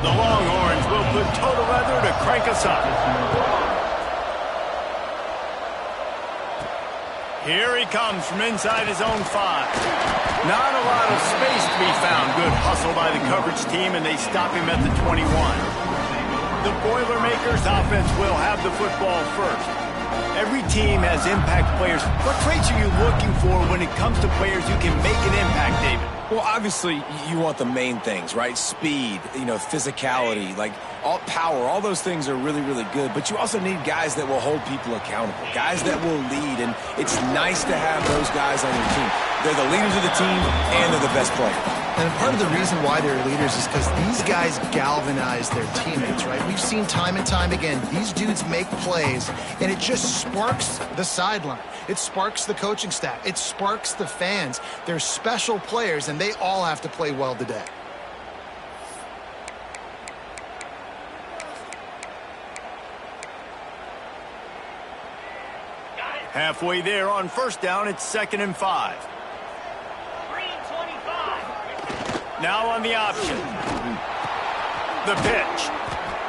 The Longhorns will put total leather to crank us up. Here he comes from inside his own 5. Not a lot of space to be found. Good hustle by the coverage team, and they stop him at the 21. The Boilermakers offense will have the football first. Every team has impact players. What traits are you looking for when it comes to players who can make an impact, David? Well, obviously, you want the main things, right? Speed, physicality, like all power, all those things are really, really good. But you also need guys that will hold people accountable, guys that will lead. And it's nice to have those guys on your team. They're the leaders of the team, and they're the best players. And part of the reason why they're leaders is because these guys galvanize their teammates, right? We've seen time and time again, these dudes make plays, and it just sparks the sideline. It sparks the coaching staff. It sparks the fans. They're special players, and they all have to play well today. Halfway there on first down, it's 2nd and 5. Now on the option. The pitch.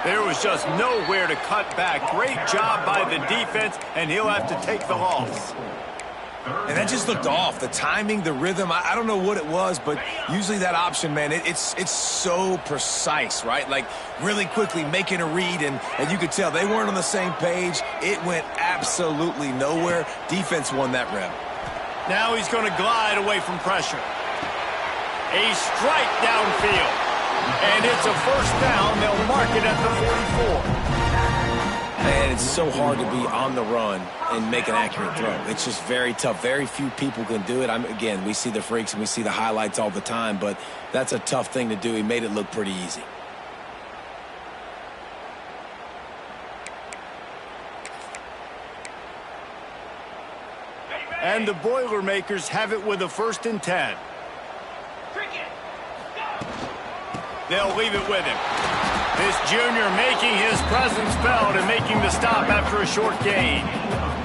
There was just nowhere to cut back. Great job by the defense, and he'll have to take the loss. And that just looked off. The timing, the rhythm, I don't know what it was, but usually that option, man, it's so precise, right? Like really quickly making a read, and you could tell they weren't on the same page. It went absolutely nowhere. Defense won that rep. Now he's going to glide away from pressure. A strike downfield. And it's a first down. They'll mark it at the 44. Man, it's so hard to be on the run and make an accurate throw. It's just very tough. Very few people can do it. Again, we see the freaks and we see the highlights all the time, but that's a tough thing to do. He made it look pretty easy. And the Boilermakers have it with a 1st and 10. They'll leave it with him. This junior making his presence felt and making the stop after a short gain.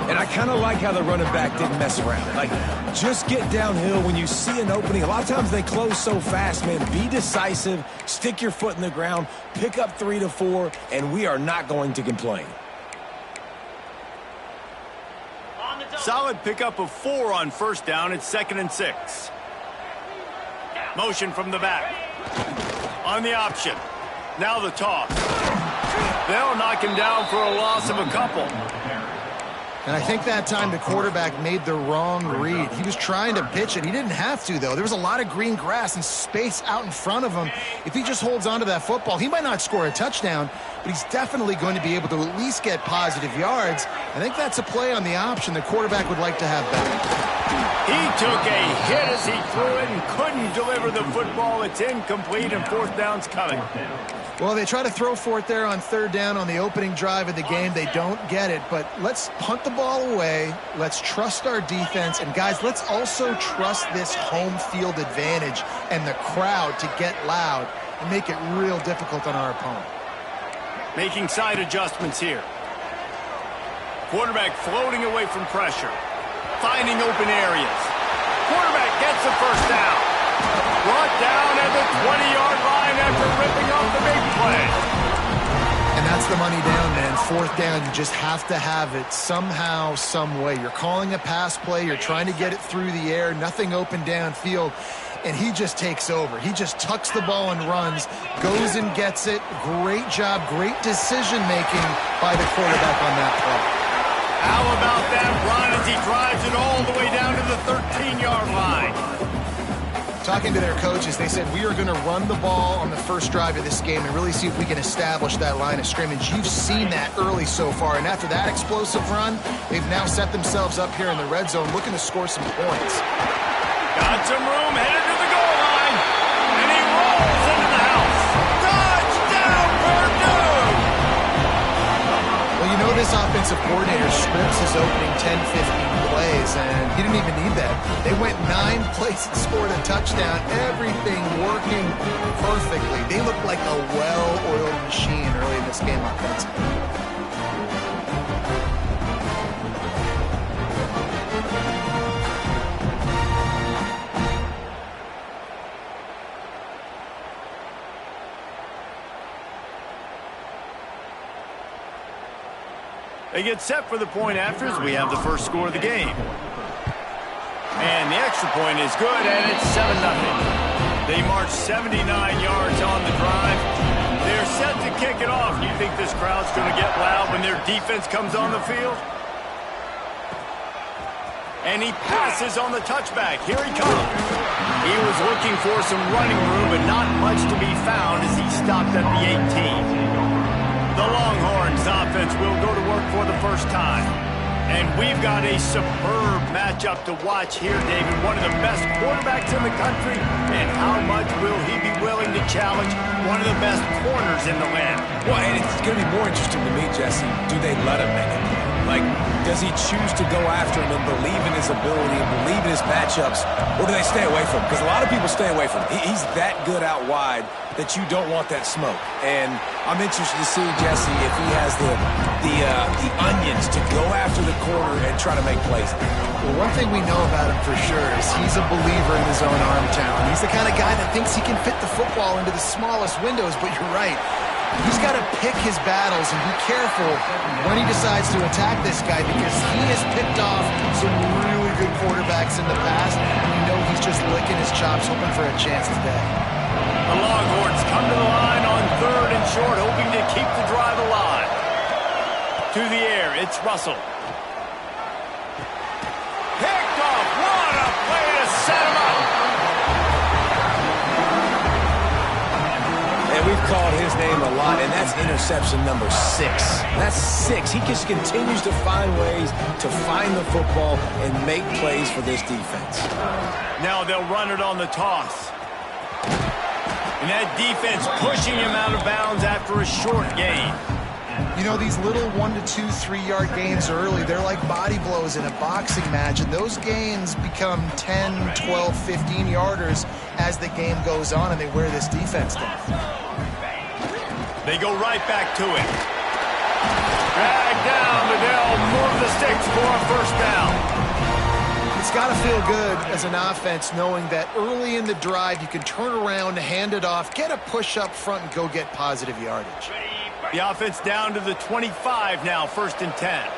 And I kind of like how the running back didn't mess around. Like, just get downhill when you see an opening. A lot of times they close so fast, man. Be decisive, stick your foot in the ground, pick up 3 to 4, and we are not going to complain. Solid pickup of 4 on first down. It's 2nd and 6. Motion from the back. On the option. Now the toss. They'll knock him down for a loss of a couple. And I think that time the quarterback made the wrong read. He was trying to pitch it. He didn't have to, though. There was a lot of green grass and space out in front of him. If he just holds on to that football, he might not score a touchdown, but he's definitely going to be able to at least get positive yards. I think that's a play on the option the quarterback would like to have back. He took a hit as he threw it and couldn't deliver the football. It's incomplete, and 4th down's coming. Well, they try to throw for it there on 3rd down on the opening drive of the game. They don't get it, but let's punt the ball away. Let's trust our defense. And, guys, let's also trust this home field advantage and the crowd to get loud and make it real difficult on our opponent. Making side adjustments here. Quarterback floating away from pressure. Finding open areas. Quarterback gets the first down. Brought down at the 20-yard line after ripping off the big play. And that's the money down, man. 4th down, you just have to have it somehow, some way. You're calling a pass play. You're trying to get it through the air. Nothing open downfield. And he just takes over. He just tucks the ball and runs, goes and gets it. Great job, great decision-making by the quarterback on that play. How about that run as he drives it all the way down to the 13-yard line? Talking to their coaches, they said, we are going to run the ball on the first drive of this game and really see if we can establish that line of scrimmage. You've seen that early so far, and after that explosive run, they've now set themselves up here in the red zone looking to score some points. Got some room, headed to the goal line, and he rolls into the house. Touchdown, Purdue! Well, you know this offensive coordinator scripts his opening 10, 15 plays, and he didn't even need that. They went 9 plays and scored a touchdown. Everything working perfectly. They looked like a well-oiled machine early in this game offensively. They get set for the point after as we have the first score of the game. And the extra point is good, and it's 7-0. They march 79 yards on the drive. They're set to kick it off. You think this crowd's going to get loud when their defense comes on the field? And he passes on the touchback. Here he comes. He was looking for some running room, but not much to be found as he stopped at the 18. The Longhorns offense will go to work for the first time. And we've got a superb matchup to watch here, David. One of the best quarterbacks in the country. And how much will he be willing to challenge one of the best corners in the land? Well, and it's going to be more interesting to me, Jesse. Do they let him make it? Like, does he choose to go after him and believe in his ability and believe in his matchups, or do they stay away from him? Because a lot of people stay away from him. He's that good out wide that you don't want that smoke. And I'm interested to see, Jesse, if he has the onions to go after the corner and try to make plays. Well, one thing we know about him for sure is he's a believer in his own arm talent. He's the kind of guy that thinks he can fit the football into the smallest windows, but you're right. He's got to pick his battles and be careful when he decides to attack this guy, because he has picked off some really good quarterbacks in the past, and you know he's just licking his chops hoping for a chance today. The Longhorns come to the line on 3rd and short, hoping to keep the drive alive. To the air, it's Russell. Picked off. What a play to set him up. And we've called his name a lot, and that's interception number 6. That's 6. He just continues to find ways to find the football and make plays for this defense. Now they'll run it on the toss. And that defense pushing him out of bounds after a short gain. You know, these little 1 to 2, 3-yard gains early, they're like body blows in a boxing match, and those gains become 10, 12, 15-yarders as the game goes on, and they wear this defense down. They go right back to it. Drag down, but they'll move the sticks for a first down. It's got to feel good as an offense knowing that early in the drive you can turn around, hand it off, get a push up front, and go get positive yardage. The offense down to the 25 now, 1st and 10.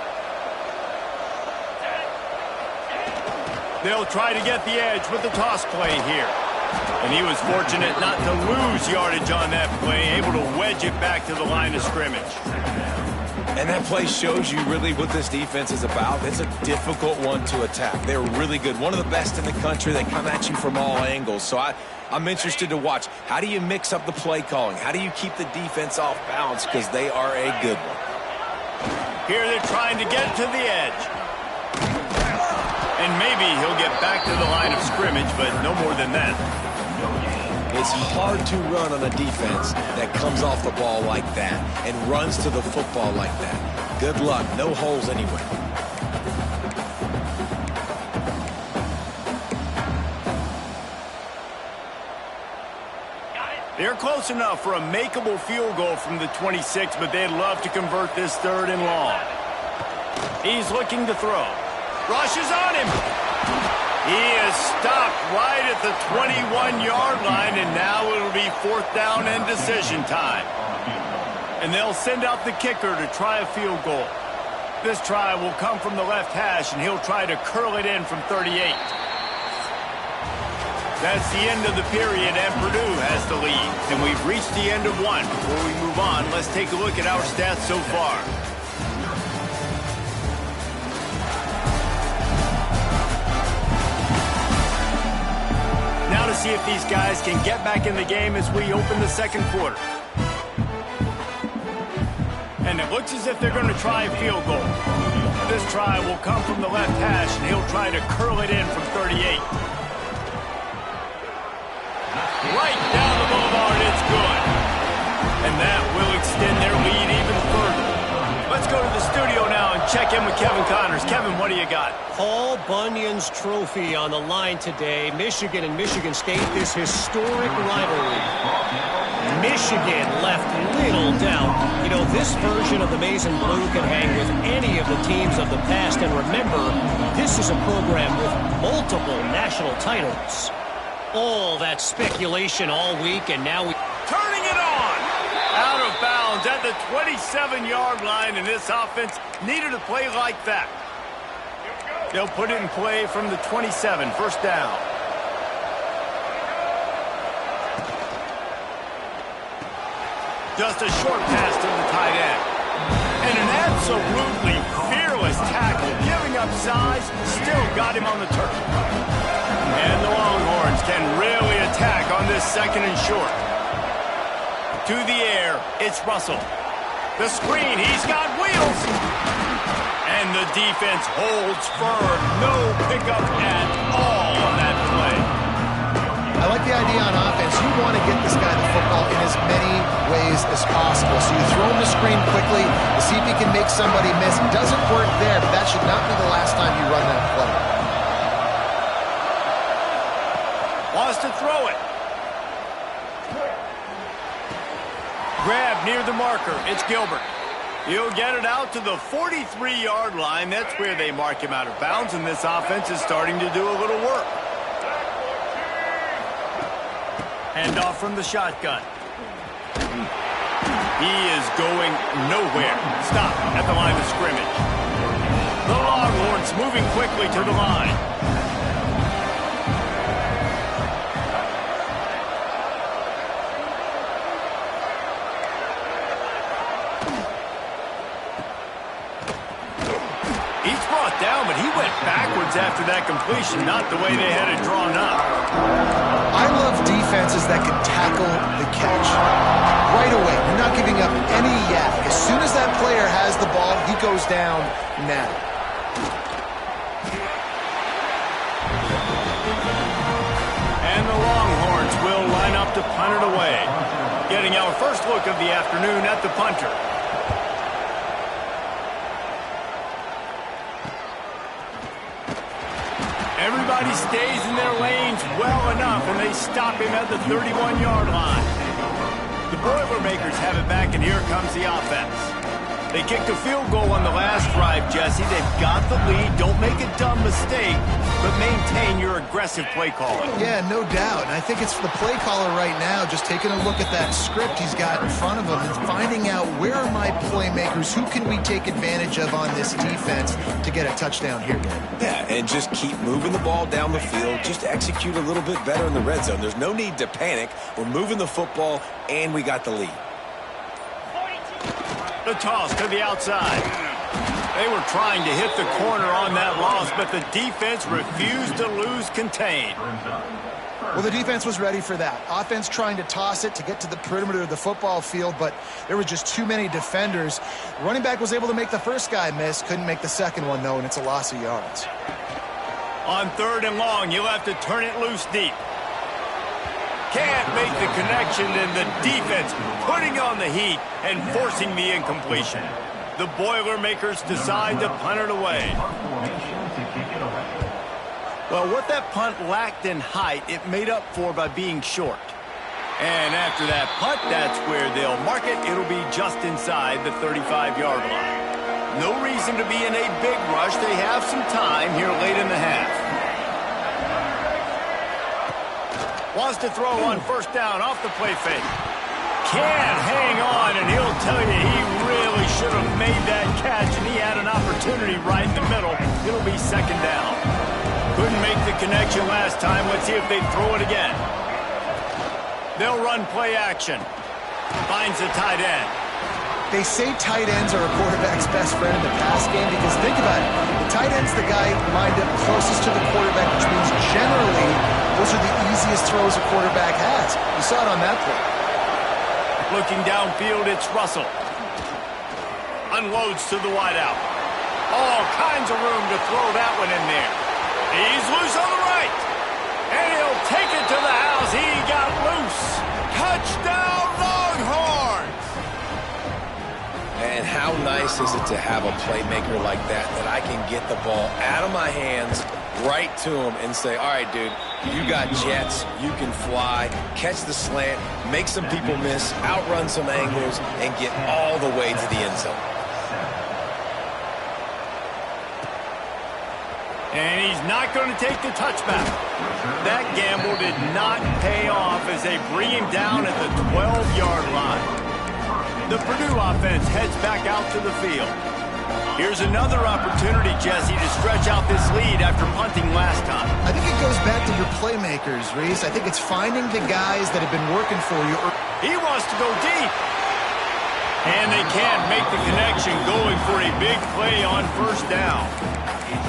They'll try to get the edge with the toss play here. And he was fortunate not to lose yardage on that play, able to wedge it back to the line of scrimmage. And that play shows you really what this defense is about. It's a difficult one to attack. They're really good. One of the best in the country. They come at you from all angles. So I'm interested to watch. How do you mix up the play calling? How do you keep the defense off balance? Because they are a good one. Here they're trying to get to the edge. And maybe he'll get back to the line of scrimmage, but no more than that. It's hard to run on a defense that comes off the ball like that and runs to the football like that. Good luck. No holes anywhere. They're close enough for a makeable field goal from the 26, but they'd love to convert this 3rd and long. He's looking to throw. Rushes on him. He is stopped right at the 21-yard line, and now it'll be 4th down and decision time. And they'll send out the kicker to try a field goal. This try will come from the left hash, and he'll try to curl it in from 38. That's the end of the period, and Purdue has the lead. And we've reached the end of one. Before we move on, let's take a look at our stats so far. Now to see if these guys can get back in the game as we open the 2nd quarter. And it looks as if they're going to try a field goal. This try will come from the left hash, and he'll try to curl it in from 38. Right down the boulevard, it's good. And that will extend their lead even further. Let's go to the studio now and check in with Kevin Connors. Kevin, what do you got? Paul Bunyan's trophy on the line today. Michigan and Michigan State, this historic rivalry. Michigan left little doubt. You know, this version of the Maize and Blue can hang with any of the teams of the past. And remember, this is a program with multiple national titles. All that speculation all week, and now we... Turning it on! Out of bounds downs at the 27-yard line, and this offense needed a play like that. They'll put it in play from the 27, first down. Just a short pass to the tight end. And an absolutely fearless tackle, giving up size, still got him on the turf. And the Longhorns can really attack on this second and short. To the air, it's Russell. The screen, he's got wheels. And the defense holds firm. No pickup at all on that play. I like the idea on offense. You want to get this guy the football in as many ways as possible. So you throw him the screen quickly to see if he can make somebody miss. It doesn't work there, but that should not be the last time you run that play. Wants to throw it. Grab near the marker. It's Gilbert. He'll get it out to the 43-yard line. That's where they mark him out of bounds, and this offense is starting to do a little work. Hand off from the shotgun. He is going nowhere. Stop at the line of scrimmage. The Longhorns moving quickly to the line. He's brought down, but he went backwards after that completion, not the way they had it drawn up. I love defenses that can tackle the catch. Right away, you're not giving up any yak. As soon as that player has the ball, he goes down now. And the Longhorns will line up to punt it away. Getting our first look of the afternoon at the punter. Everybody stays in their lanes well enough, and they stop him at the 31-yard line. The Boilermakers have it back, and here comes the offense. They kicked a field goal on the last drive, Jesse. They've got the lead. Don't make a dumb mistake, but maintain your aggressive play calling. Yeah, no doubt. And I think it's the play caller right now just taking a look at that script he's got in front of him and finding out where are my playmakers, who can we take advantage of on this defense to get a touchdown here, Dan. Yeah, and just keep moving the ball down the field. Just execute a little bit better in the red zone. There's no need to panic. We're moving the football, and we got the lead. The toss to the outside. They were trying to hit the corner on that loss, but the defense refused to lose contain. Well, the defense was ready for that. Offense trying to toss it to get to the perimeter of the football field, but there were just too many defenders. Running back was able to make the first guy miss, couldn't make the second one, though, and it's a loss of yards. On 3rd and long, you'll have to turn it loose deep. Can't make the connection, and the defense putting on the heat and forcing the incompletion. The Boilermakers decide to punt it away. Well, what that punt lacked in height, it made up for by being short. And after that punt, that's where they'll mark it. It'll be just inside the 35-yard line. No reason to be in a big rush. They have some time here late in the half. Wants to throw on 1st down off the play fake. Can't hang on, and he'll tell you he really should have made that catch, and he had an opportunity right in the middle. It'll be 2nd down. Couldn't make the connection last time. Let's see if they throw it again. They'll run play action. Finds the tight end. They say tight ends are a quarterback's best friend in the pass game because think about it. The tight end's the guy lined up closest to the quarterback, which means generally those are the easiest throws a quarterback has. You saw it on that play. Looking downfield, it's Russell. Unloads to the wideout. All kinds of room to throw that one in there. He's loose on the right. And he'll take it to the house. He got loose. Touchdown, Longhorns! And how nice is it to have a playmaker like that I can get the ball out of my hands right to him and say, all right, dude, you got jets, you can fly, catch the slant, make some people miss, outrun some angles, and get all the way to the end zone. And he's not going to take the touchback. That gamble did not pay off as they bring him down at the 12-yard line. The Purdue offense heads back out to the field. Here's another opportunity, Jesse, to stretch out this lead after punting last time. I think it goes back to your playmakers, Reese. I think it's finding the guys that have been working for you. He wants to go deep. And they can't make the connection, going for a big play on first down.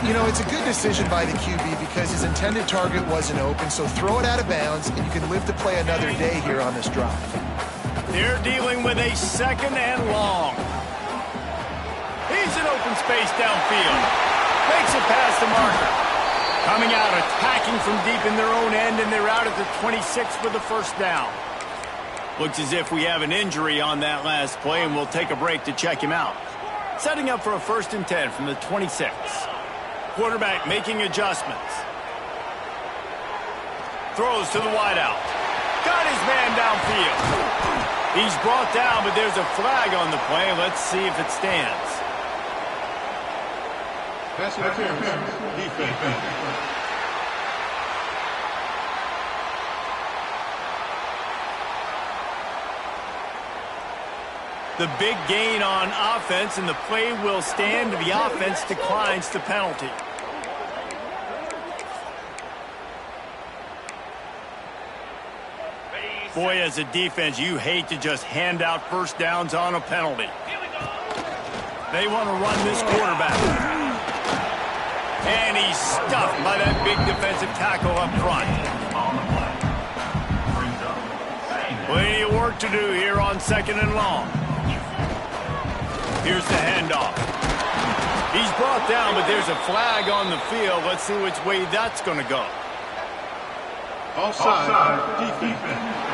You know, it's a good decision by the QB because his intended target wasn't open, so throw it out of bounds, and you can live to play another day here on this drive. They're dealing with a 2nd and long. He's in open space downfield. Makes it past the marker. Coming out, attacking from deep in their own end, and they're out at the 26 for the first down. Looks as if we have an injury on that last play, and we'll take a break to check him out. Setting up for a 1st and 10 from the 26. Quarterback making adjustments. Throws to the wideout. Got his man downfield. He's brought down, but there's a flag on the play. Let's see if it stands. Pass interference. Defense. The big gain on offense, and the play will stand. The offense declines the penalty. Boy, as a defense, you hate to just hand out first downs on a penalty. They want to run this quarterback. And he's stuffed by that big defensive tackle up front. Plenty of work to do here on 2nd and long. Here's the handoff. He's brought down, but there's a flag on the field. Let's see which way that's going to go. Offside. Defense.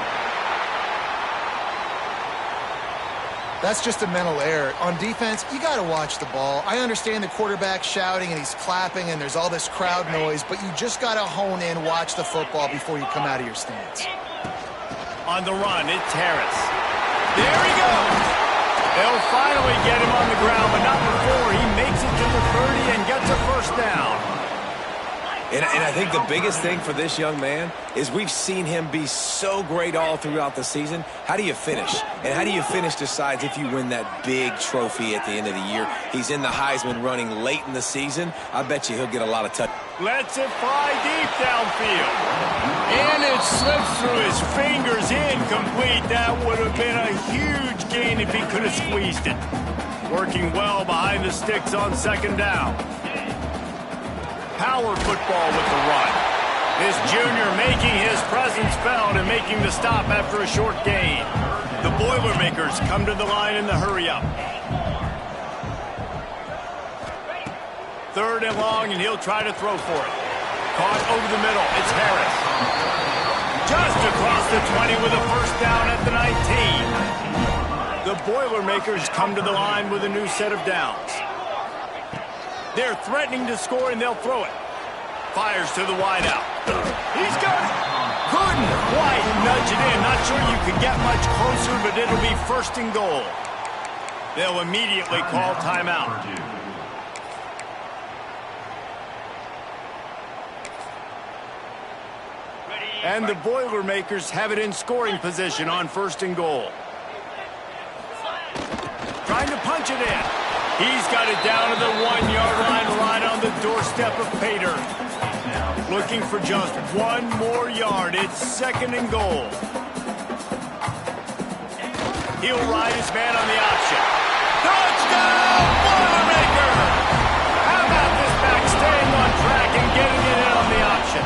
That's just a mental error. On defense, you got to watch the ball. I understand the quarterback shouting and he's clapping and there's all this crowd noise, but you just got to hone in, watch the football before you come out of your stance. On the run, it's Harris. There he goes. They'll finally get him on the ground, but not before he makes it to the 30 and gets a first down. And I think the biggest thing for this young man is we've seen him be so great all throughout the season. How do you finish? And how do you finish decides if you win that big trophy at the end of the year. He's in the Heisman running late in the season. I bet you he'll get a lot of touch. Lets it fly deep downfield. And it slips through his fingers, incomplete. That would have been a huge gain if he could have squeezed it. Working well behind the sticks on 2nd down. Power football with the run. This junior making his presence felt and making the stop after a short gain. The Boilermakers come to the line in the hurry-up. 3rd and long, and he'll try to throw for it. Caught over the middle. It's Harris. Just across the 20 with a first down at the 19. The Boilermakers come to the line with a new set of downs. They're threatening to score, and they'll throw it. Fires to the wideout. He's got it. Couldn't quite nudge it in. Not sure you could get much closer, but it'll be 1st and goal. They'll immediately call timeout. And the Boilermakers have it in scoring position on 1st and goal. Trying to punch it in. He's got it down to the 1-yard line, right on the doorstep of Pater. Looking for just 1 more yard. It's 2nd and goal. He'll ride his man on the option. Touchdown, Boilermaker! How about this back staying on track and getting it in on the option?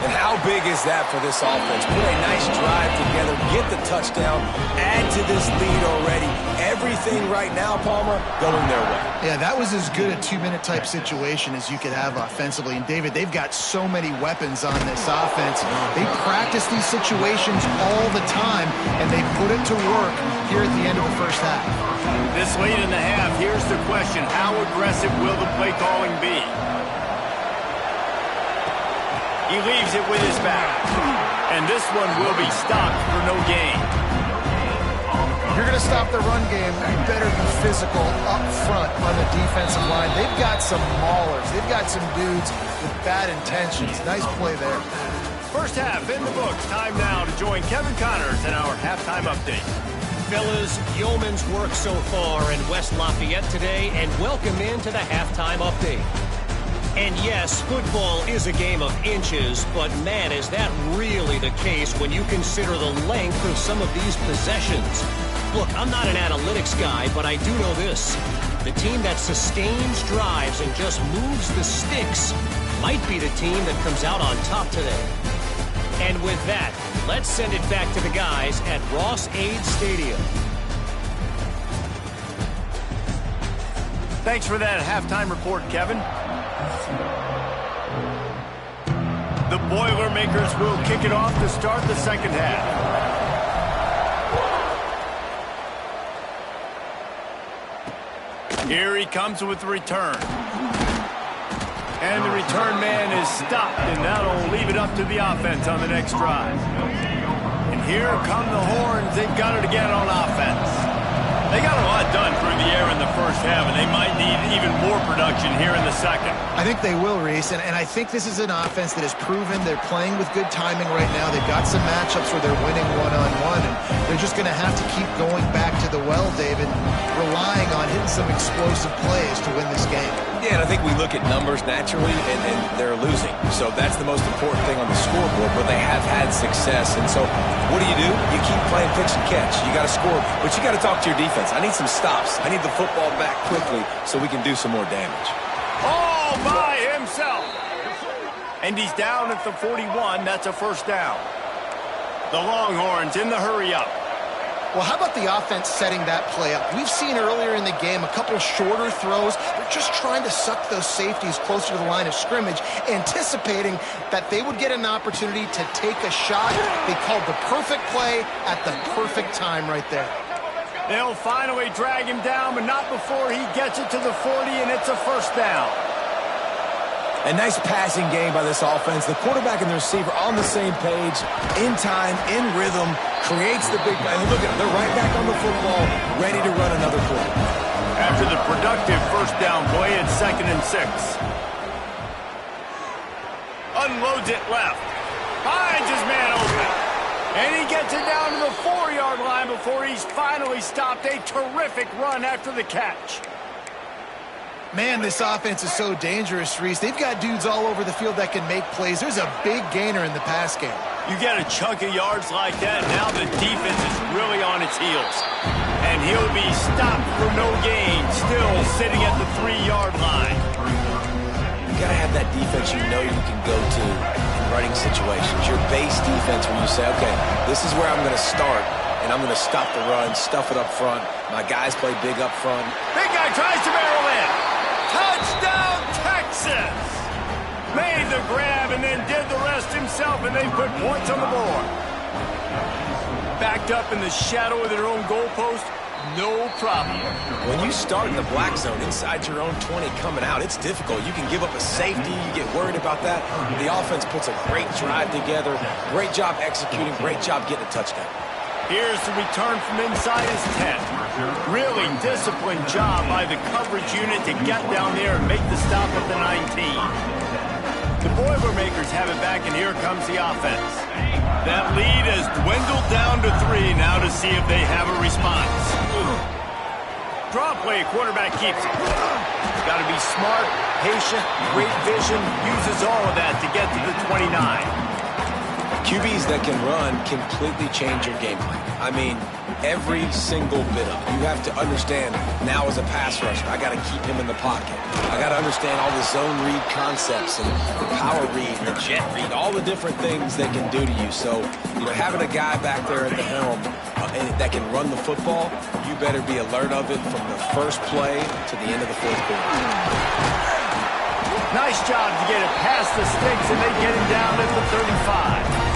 And how big is that for this offense? Put a nice drive together, get the touchdown, add to this lead already. Everything right now, Palmer, going their way. Yeah, that was as good a 2-minute type situation as you could have offensively. And, David, they've got so many weapons on this offense. They practice these situations all the time, and they put it to work here at the end of the first half. This late in the half, here's the question. How aggressive will the play calling be? He leaves it with his back. And this one will be stopped for no gain. If you're going to stop the run game, you better be physical up front on the defensive line. They've got some maulers. They've got some dudes with bad intentions. Nice play there. First half in the books. Time now to join Kevin Connors in our halftime update. fellas, yeoman's work so far in West Lafayette today, and welcome into the halftime update. And yes, football is a game of inches, but man, is that really the case when you consider the length of some of these possessions. Look, I'm not an analytics guy, but I do know this. The team that sustains drives and just moves the sticks might be the team that comes out on top today. And with that, let's send it back to the guys at Ross-Ade Stadium. Thanks for that halftime report, Kevin. The Boilermakers will kick it off to start the second half. Here he comes with the return. And the return man is stopped, and that'll leave it up to the offense on the next drive. And here come the horns. They've got it again on offense. They got a lot done through the air in the first half, and they might need even more production here in the second. I think they will, Reese, and I think this is an offense that has proven they're playing with good timing right now. They've got some matchups where they're winning one-on-one, and they're just going to have to keep going back to the well, David, relying on hitting some explosive plays to win this game. Yeah, and I think we look at numbers naturally, and they're losing. So that's the most important thing on the scoreboard, but they have had success. And so what do? You keep playing pitch and catch. You got to score, but you got to talk to your defense. I need some stops. I need the football back quickly so we can do some more damage. All by himself. And he's down at the 41. That's a first down. The Longhorns in the hurry up. Well, how about the offense setting that play up? We've seen earlier in the game a couple shorter throws. They're just trying to suck those safeties closer to the line of scrimmage, anticipating that they would get an opportunity to take a shot. They called the perfect play at the perfect time right there. They'll finally drag him down, but not before he gets it to the 40, and it's a first down. A nice passing game by this offense. The quarterback and the receiver on the same page, in time, in rhythm, creates the big play. And look at them, they're right back on the football, ready to run another play. After the productive first down play, it's 2nd and 6. Unloads it left. Finds his man open. And he gets it down to the 4-yard line before he's finally stopped. A terrific run after the catch. Man, this offense is so dangerous, Reese. They've got dudes all over the field that can make plays. There's a big gainer in the pass game. You get a chunk of yards like that, now the defense is really on its heels. And he'll be stopped for no gain, still sitting at the 3-yard line. You got to have that defense you know you can go to in running situations. Your base defense where you say, okay, this is where I'm going to start, and I'm going to stop the run, stuff it up front. My guys play big up front. Big guy tries to barrel in. Touchdown, Texas! Made the grab and then did the rest himself, and they put points on the board. Backed up in the shadow of their own goalpost, no problem. When you start in the black zone inside your own 20 coming out, it's difficult. You can give up a safety. You get worried about that. The offense puts a great drive together. Great job executing. Great job getting a touchdown. Here's the return from inside his 10. Really disciplined job by the coverage unit to get down there and make the stop at the 19. The Boilermakers have it back, and here comes the offense. That lead has dwindled down to 3 now to see if they have a response. Draw play, quarterback keeps it. Got to be smart, patient, great vision, uses all of that to get to the 29. QBs that can run completely change your game plan. I mean, every single bit of it. You have to understand now as a pass rusher, I got to keep him in the pocket. I got to understand all the zone read concepts and the power read and the jet read, all the different things they can do to you. So, having a guy back there at the helm that can run the football, you better be alert of it from the first play to the end of the fourth quarter. Nice job to get it past the sticks, and they get him down at the 35.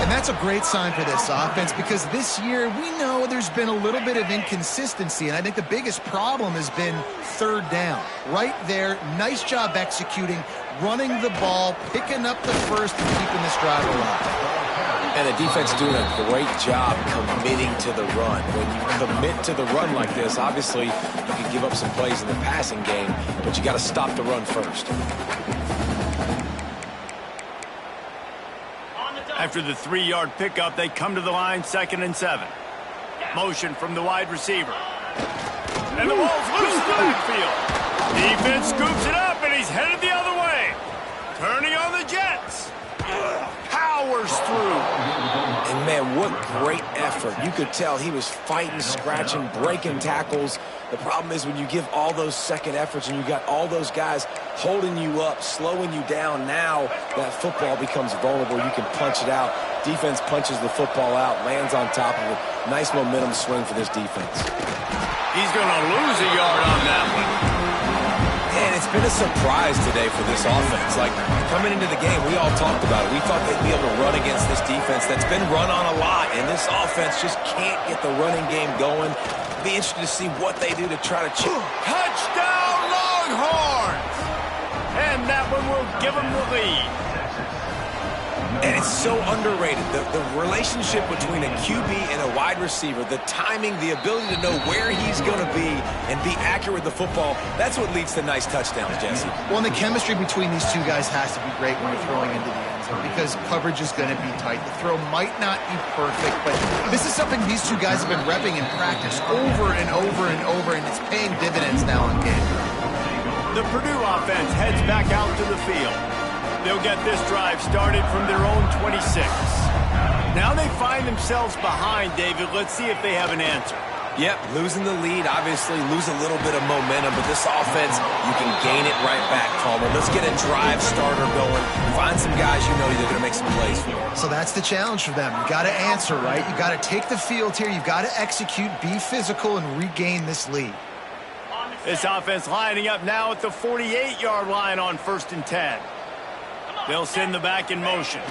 And that's a great sign for this offense, because this year we know there's been a little bit of inconsistency, and I think the biggest problem has been third down. Right there, nice job executing, running the ball, picking up the first, and keeping this drive alive. And the defense doing a great job committing to the run. When you commit to the run like this, obviously you can give up some plays in the passing game, but you got to stop the run first. After the 3-yard pickup, they come to the line, 2nd and 7. Motion from the wide receiver. And the ball's loose in the backfield. Defense scoops it up, and he's headed the other way. Turning on the Jets. Powers through. And, man, what great effort. You could tell he was fighting, scratching, breaking tackles. The problem is when you give all those second efforts and you got all those guys holding you up, slowing you down, now that football becomes vulnerable. You can punch it out. Defense punches the football out, lands on top of it. Nice momentum swing for this defense. He's going to lose a yard on that one. And it's been a surprise today for this offense. Like, coming into the game, we all talked about it. We thought they'd be able to run against this defense that's been run on a lot, and this offense just can't get the running game going. Be interested to see what they do to try to Touchdown, Longhorns! And that one will give them the lead. And it's so underrated. The relationship between a QB and a wide receiver, the timing, the ability to know where he's going to be and be accurate with the football, that's what leads to nice touchdowns, Jesse. Well, and the chemistry between these two guys has to be great when you're throwing into the end zone because coverage is going to be tight. The throw might not be perfect, but this is something these two guys have been repping in practice over and over and over, and it's paying dividends now in game. The Purdue offense heads back out to the field. They'll get this drive started from their own 26. Now they find themselves behind, David. Let's see if they have an answer. Yep, losing the lead, obviously lose a little bit of momentum, but this offense, you can gain it right back, Palmer. Let's get a drive starter going. Find some guys you know you're going to make some plays for. So that's the challenge for them. You got to answer, right? You got to take the field here. You've got to execute, be physical, and regain this lead. This offense lining up now at the 48-yard line on 1st and 10. They'll send the back in motion.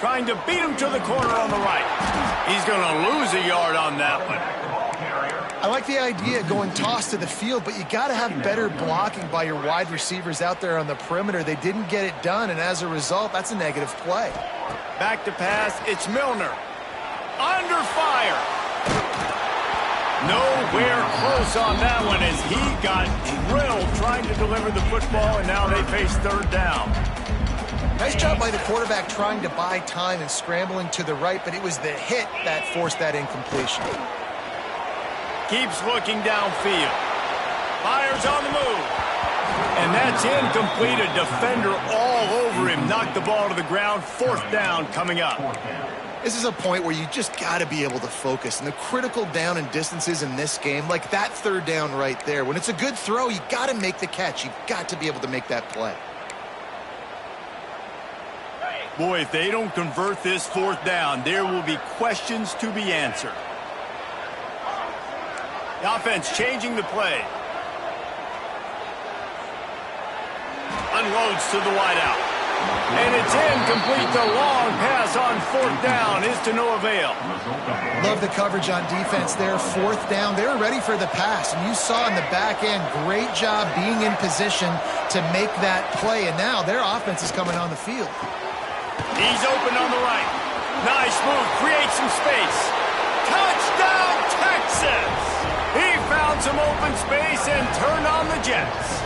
Trying to beat him to the corner on the right. He's going to lose a yard on that one. I like the idea of going toss to the field, but you got to have better blocking by your wide receivers out there on the perimeter. They didn't get it done, and as a result, that's a negative play. Back to pass, it's Milner. Under fire. Nowhere close on that one as he got drilled trying to deliver the football, and now they face 3rd down. Nice job by the quarterback trying to buy time and scrambling to the right, but it was the hit that forced that incompletion. Keeps looking downfield. Fires on the move. And that's incomplete. A defender all over him. Knocked the ball to the ground. 4th down coming up. This is a point where you just got to be able to focus. And the critical down and distances in this game, like that 3rd down right there, when it's a good throw, you got to make the catch. You've got to be able to make that play. Boy, if they don't convert this 4th down, there will be questions to be answered. The offense changing the play. Unloads to the wideout. And it's incomplete. The long pass on 4th down is to no avail. Love the coverage on defense there. 4th down. They were ready for the pass. And you saw in the back end, great job being in position to make that play. And now their offense is coming on the field. He's open on the right. Nice move. Creates some space. Touchdown, Texas! He found some open space and turned on the Jets.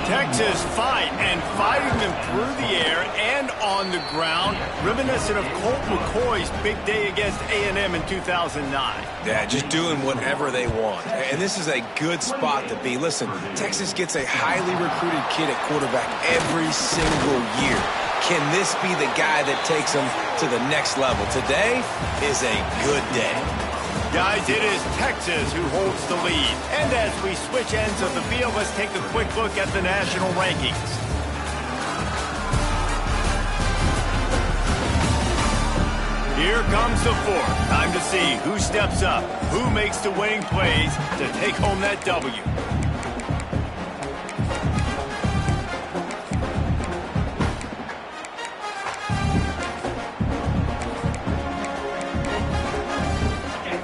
Texas fighting them through the air and on the ground, reminiscent of Colt McCoy's big day against A&M in 2009. Yeah, just doing whatever they want. And this is a good spot to be. Listen, Texas gets a highly recruited kid at quarterback every single year. Can this be the guy that takes them to the next level? Today is a good day. Guys, it is Texas who holds the lead. And as we switch ends of the field, let's take a quick look at the national rankings. Here comes the 4th. Time to see who steps up, who makes the winning plays to take home that W.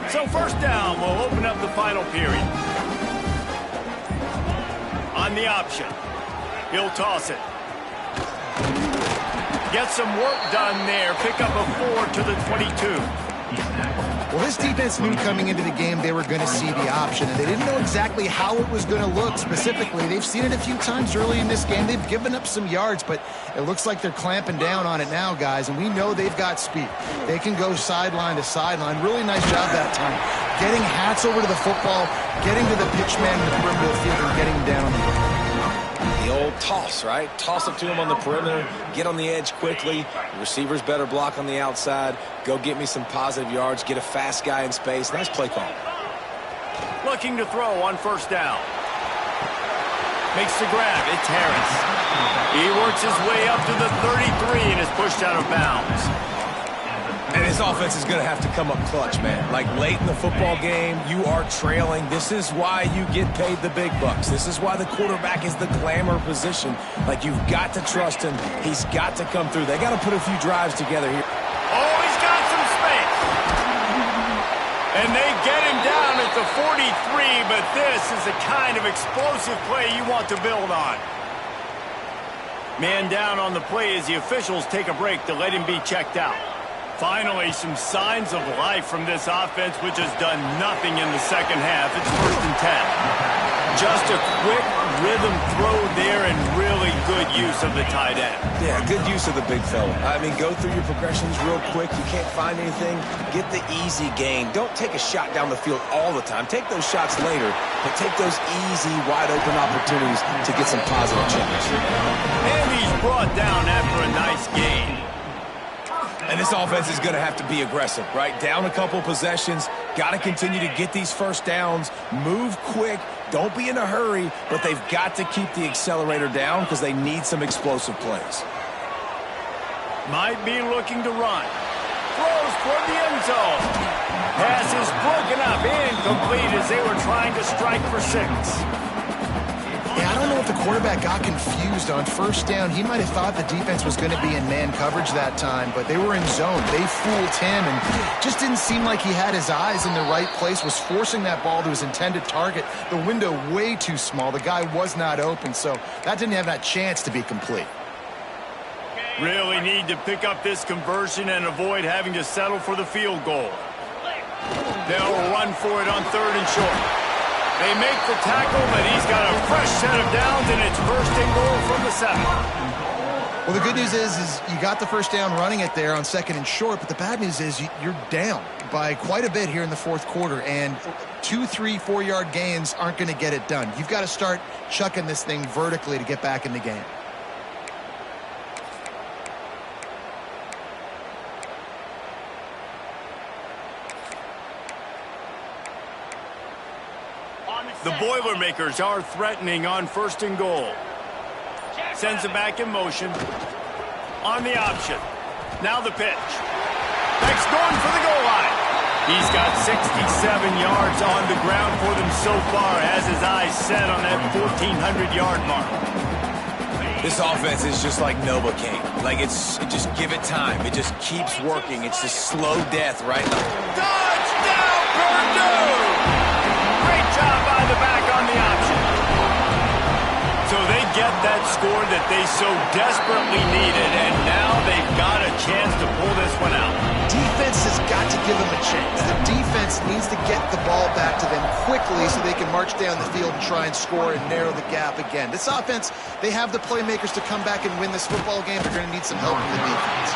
So 1st down will open up the final period. On the option, he'll toss it. Get some work done there. Pick up a 4 to the 22. Well, this defense knew coming into the game they were going to see the option, and they didn't know exactly how it was going to look specifically. They've seen it a few times early in this game. They've given up some yards, but it looks like they're clamping down on it now, guys, and we know they've got speed. They can go sideline to sideline. Really nice job that time. Getting hats over to the football, getting to the pitch man in the perimeter of the field, and getting down on the ground. The old toss, right? Toss it to him on the perimeter, get on the edge quickly. The receivers better block on the outside. Go get me some positive yards, get a fast guy in space. Nice play call. Looking to throw on first down. Makes the grab. It's Harris. He works his way up to the 33 and is pushed out of bounds. And his offense is going to have to come up clutch, man. Like late in the football game, you are trailing. This is why you get paid the big bucks. This is why the quarterback is the glamour position. Like, you've got to trust him. He's got to come through. They got to put a few drives together here. Oh, he's got some space. And they get him down at the 43, but this is the kind of explosive play you want to build on. Man down on the play as the officials take a break to let him be checked out. Finally, some signs of life from this offense, which has done nothing in the second half. It's 1st and 10. Just a quick rhythm throw there and really good use of the tight end. Yeah, good use of the big fella. I mean, go through your progressions real quick. You can't find anything. Get the easy gain. Don't take a shot down the field all the time. Take those shots later, but take those easy, wide-open opportunities to get some positive change. And he's brought down after a nice gain. And this offense is going to have to be aggressive, right? Down a couple possessions, got to continue to get these first downs, move quick, don't be in a hurry, but they've got to keep the accelerator down because they need some explosive plays. Might be looking to run. Throws toward the end zone. Pass is broken up, incomplete as they were trying to strike for 6. Yeah, I don't know if the quarterback got confused on first down. He might have thought the defense was going to be in man coverage that time, but they were in zone. They fooled him and just didn't seem like he had his eyes in the right place, was forcing that ball to his intended target. The window way too small. The guy was not open, so that didn't have that chance to be complete. Really need to pick up this conversion and avoid having to settle for the field goal. They'll run for it on 3rd and short. They make the tackle, but he's got a fresh set of downs, and it's 1st and goal from the 7. Well, the good news is you got the first down running it there on 2nd and short, but the bad news is you're down by quite a bit here in the 4th quarter, and 2, 3, 4-yard gains aren't going to get it done. You've got to start chucking this thing vertically to get back in the game. The Boilermakers are threatening on 1st and goal. Sends it back in motion. On the option. Now the pitch. Beck's going for the goal line. He's got 67 yards on the ground for them so far. Has his eyes set on that 1,400-yard mark. This offense is just like Novocaine. Like, just give it time. It just keeps working. It's just slow death right now. Touchdown, Purdue! Great job by the back on the option. So they get that score that they so desperately needed, and now they've got a chance to pull this one out. Defense has got to give them a chance. The defense needs to get the ball back to them quickly so they can march down the field and try and score and narrow the gap again. This offense, they have the playmakers to come back and win this football game. They're going to need some help from the defense.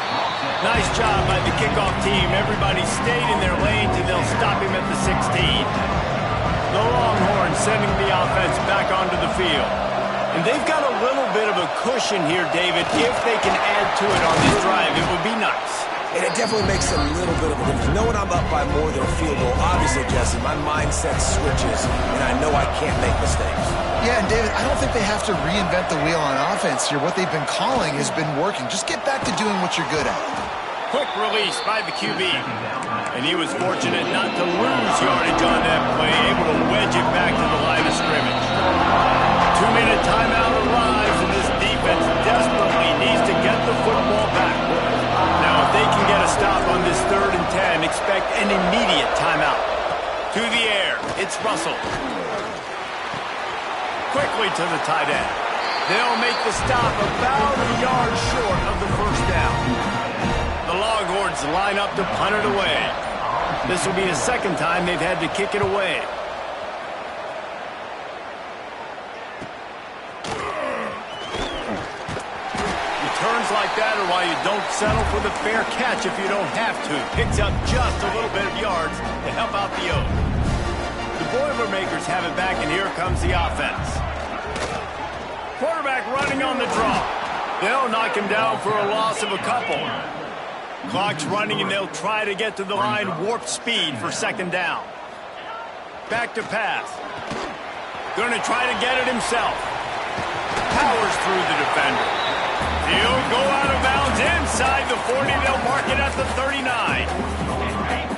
Nice job by the kickoff team. Everybody stayed in their lanes, and they'll stop him at the 16. The Longhorns sending the offense back onto the field. And they've got a little bit of a cushion here, David. If they can add to it on this drive, it would be nice. And it definitely makes a little bit of a difference. Knowing I'm up by more than a field goal, obviously, Jesse, my mindset switches, and I know I can't make mistakes. Yeah, and David, I don't think they have to reinvent the wheel on offense here. What they've been calling has been working. Just get back to doing what you're good at. Quick release by the QB. And he was fortunate not to lose yardage on that play, able to wedge it back to the line of scrimmage. 2-minute timeout arrives, and this defense desperately needs to get the football back. Now, if they can get a stop on this 3rd and 10, expect an immediate timeout. To the air, it's Russell. Quickly to the tight end. They'll make the stop about a yard short of the first down. The Longhorns line up to punt it away. This will be the second time they've had to kick it away. Returns like that are why you don't settle for the fair catch if you don't have to. Picks up just a little bit of yards to help out the Oaks. The Boilermakers have it back, and here comes the offense. Quarterback running on the draw. They'll knock him down for a loss of a couple. Clock's running, and they'll try to get to the line warp speed for second down. Back to pass. Going to try to get it himself. Powers through the defender. He'll go out of bounds inside the 40. They'll mark it at the 39.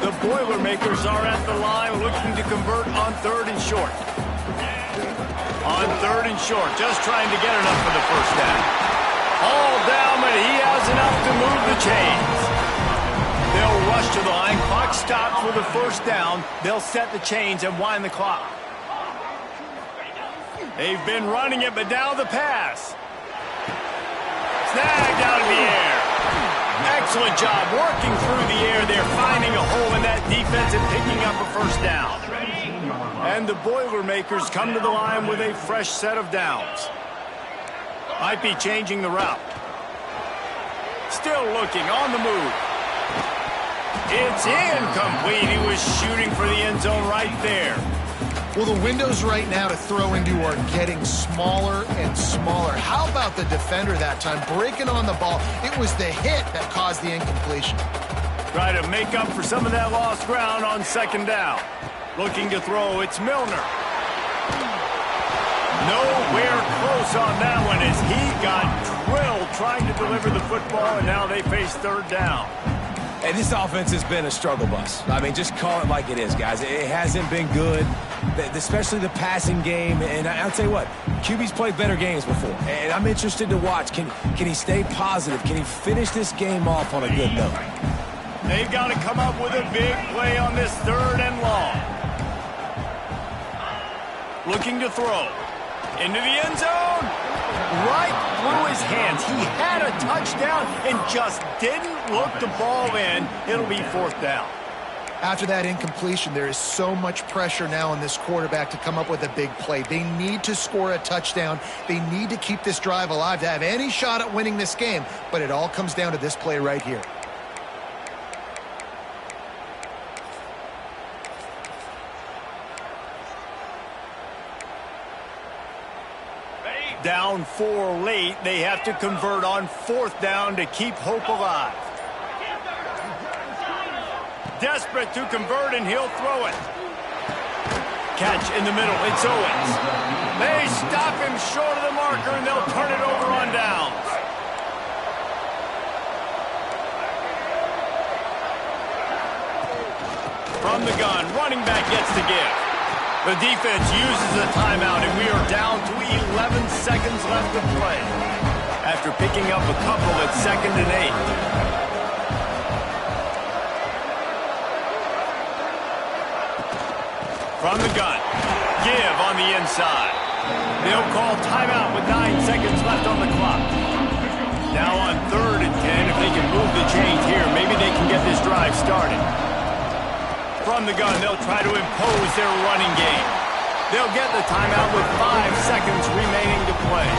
The Boilermakers are at the line looking to convert on 3rd and short. On 3rd and short, just trying to get enough for the first down. All down, but he has enough to move the chains. They'll rush to the line. Clock stops with a first down. They'll set the chains and wind the clock. They've been running it, but now the pass. Snagged out of the air. Excellent job working through the air. They're finding a hole in that defense and picking up a first down. And the Boilermakers come to the line with a fresh set of downs. Might be changing the route. Still looking on the move. It's incomplete. He was shooting for the end zone right there. Well, the windows right now to throw into are getting smaller and smaller. How about the defender that time breaking on the ball? It was the hit that caused the incompletion. Try to make up for some of that lost ground on second down. Looking to throw, it's Milner. Nowhere close on that one as he got drilled trying to deliver the football, and now they face 3rd down. And this offense has been a struggle bus. I mean, just call it like it is, guys. It hasn't been good, especially the passing game. And I'll tell you what, QB's played better games before. And I'm interested to watch. Can he stay positive? Can he finish this game off on a good note? They've got to come up with a big play on this 3rd and long. Looking to throw. Into the end zone. Right through his hands. He had a touchdown and just didn't look the ball in. It'll be 4th down. After that incompletion, there is so much pressure now on this quarterback to come up with a big play. They need to score a touchdown. They need to keep this drive alive to have any shot at winning this game. But it all comes down to this play right here. Down 4 late. They have to convert on 4th down to keep hope alive. Desperate to convert, and he'll throw it. Catch in the middle. It's Owens. They stop him short of the marker, and they'll turn it over on downs. From the gun, running back gets the give. The defense uses a timeout, and we are down to 11 seconds left to play. After picking up a couple at 2nd and 8. From the gun, give on the inside. They'll call timeout with 9 seconds left on the clock. Now on 3rd and 10, if they can move the chains here, maybe they can get this drive started. From the gun, they'll try to impose their running game. They'll get the timeout with 5 seconds remaining to play.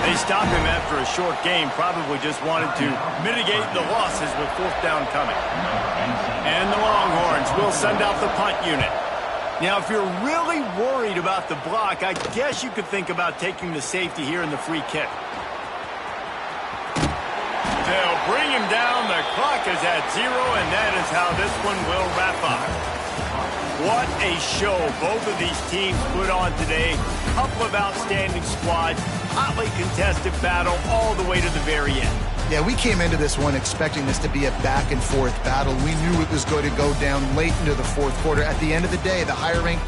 They stop him after a short game, probably just wanted to mitigate the losses with 4th down coming. And the Longhorns will send out the punt unit. Now, if you're really worried about the block, I guess you could think about taking the safety here in the free kick. They'll bring him down. The clock is at 0, and that is how this one will wrap up. What a show both of these teams put on today. Couple of outstanding squads, hotly contested battle all the way to the very end. Yeah, we came into this one expecting this to be a back-and-forth battle. We knew it was going to go down late into the 4th quarter. At the end of the day, the higher-ranked